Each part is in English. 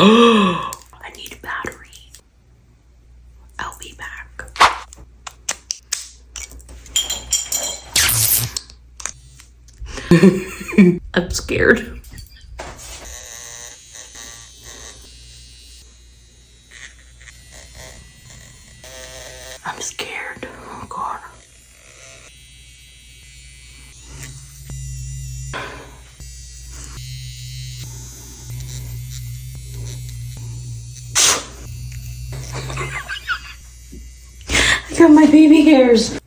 I need a battery. I'll be back. I'm scared. I'm scared. Oh God. I got my baby hairs.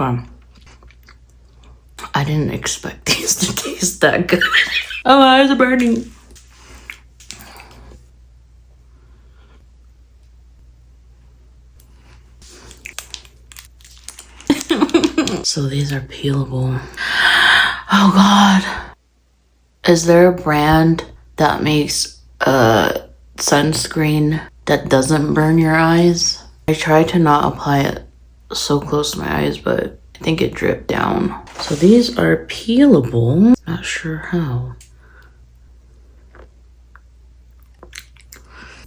Okay. I didn't expect these to taste that good. Oh, my eyes are burning. So these are peelable. Oh God. Is there a brand that makes a sunscreen that doesn't burn your eyes? I tried to not apply it so close to my eyes, but I think it dripped down. So these are peelable. Not sure how.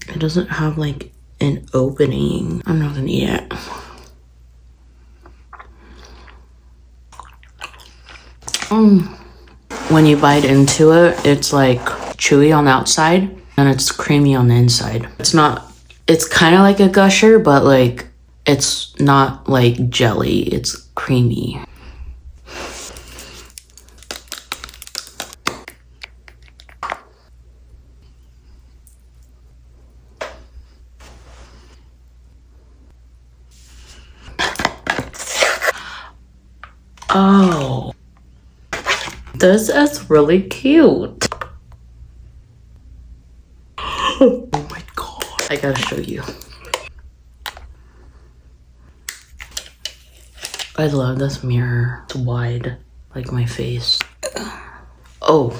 It doesn't have like an opening. I'm not gonna eat it. When you bite into it, it's like chewy on the outside and it's creamy on the inside. It's kind of like a gusher, but like it's not like jelly, it's creamy. Oh, this is really cute. Oh my god. I gotta show you. I love this mirror. It's wide, like my face. Oh.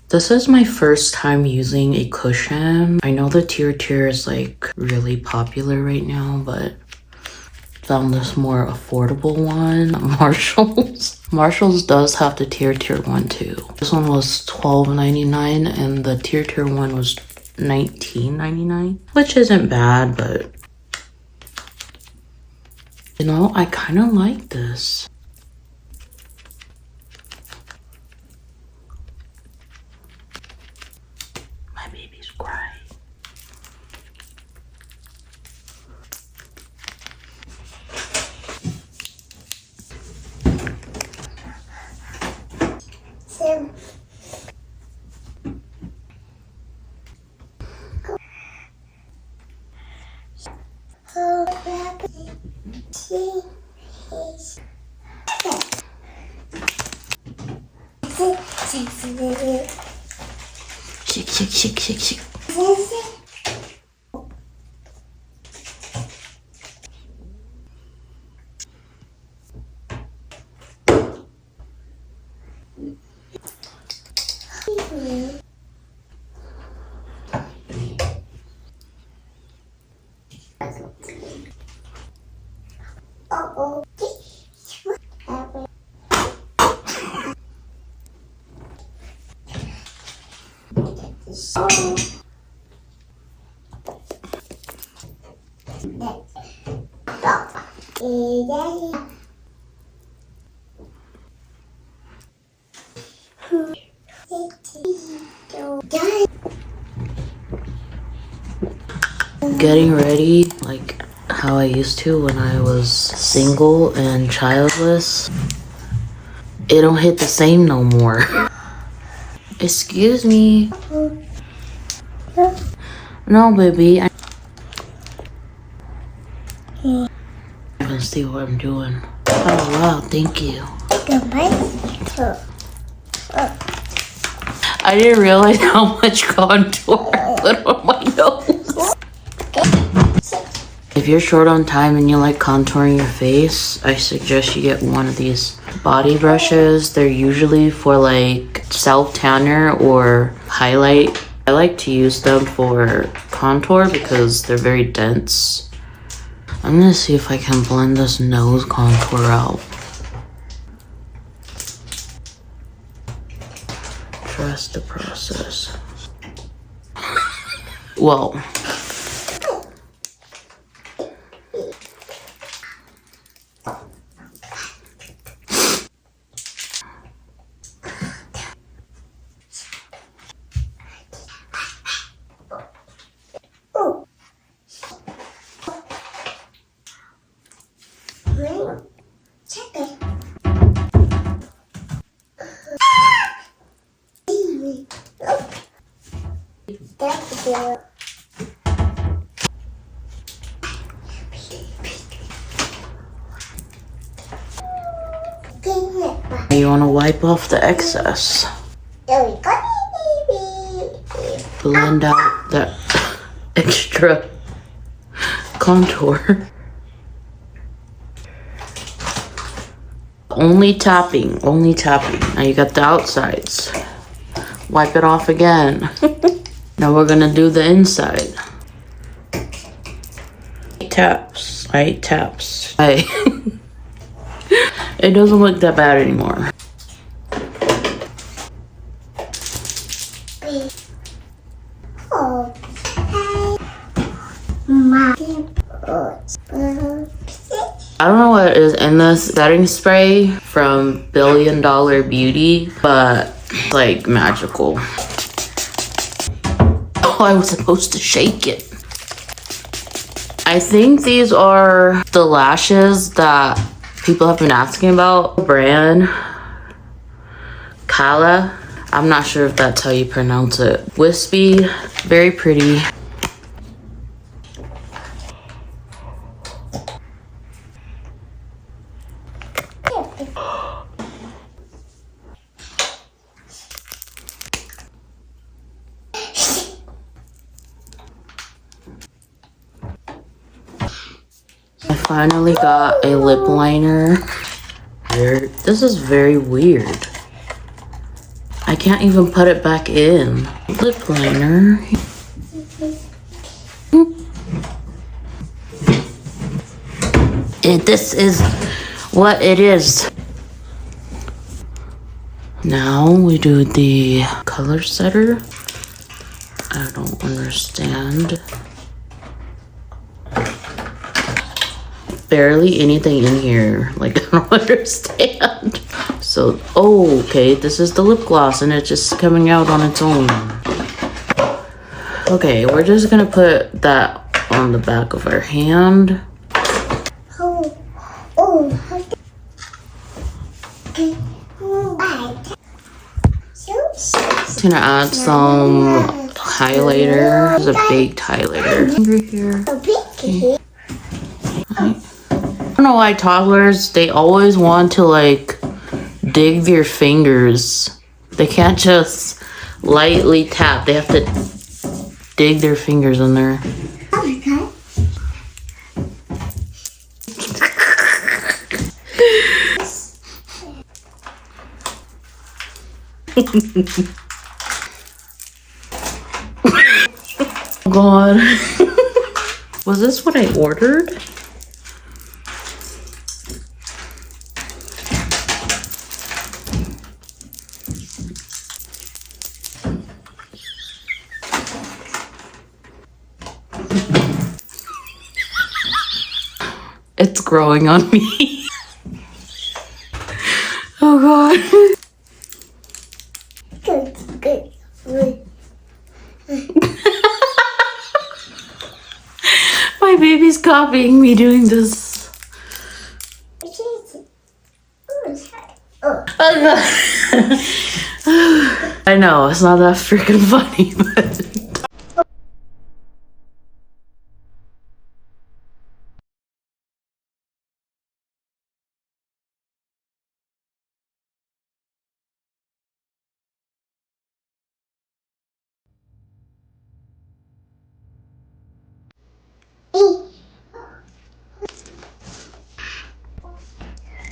This is my first time using a cushion. I know the TirTir is like really popular right now, but found this more affordable one at Marshalls. Marshalls does have the TirTir one too. This one was $12.99 and the TirTir one was $19.99, which isn't bad, but you know, I kind of like this. My baby's crying. Shake, shake, shake, shake, shake. Getting ready like how I used to when I was single and childless. It don't hit the same no more. Excuse me. No, baby. Let's see what I'm doing. Oh wow, thank you. I didn't realize how much contour I put on my nose. If you're short on time and you like contouring your face, I suggest you get one of these body brushes. They're usually for like self-tanner or highlight. I like to use them for contour because they're very dense. I'm gonna see if I can blend this nose contour out. Trust the process. Well, you want to wipe off the excess. Blend out that extra contour. Only tapping, only tapping. Now you got the outsides. Wipe it off again. Now we're gonna do the inside. 8 taps, 8 taps. Hey. It doesn't look that bad anymore. I don't know what is in this setting spray from Billion Dollar Beauty, but it's like magical. Oh, I was supposed to shake it. I think these are the lashes that people have been asking about. Brand Kala. I'm not sure if that's how you pronounce it. Wispy, very pretty. I finally got a lip liner. This is very weird. I can't even put it back in. Lip liner. This is what it is. Now we do the color setter. I don't understand. Barely anything in here. Like, I don't understand. So, oh, okay, this is the lip gloss and it's just coming out on its own. Okay, we're just gonna put that on the back of our hand. Just gonna add some highlighter. There's a baked highlighter over here. Okay. I don't know why toddlers, they always want to like dig their fingers. They can't just lightly tap. They have to dig their fingers in there. Oh God. Was this what I ordered? It's growing on me. Oh God. Good. My baby's copying me doing this. I know, it's not that freaking funny, but...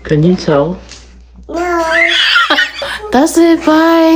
Can you tell? No. That's it, bye.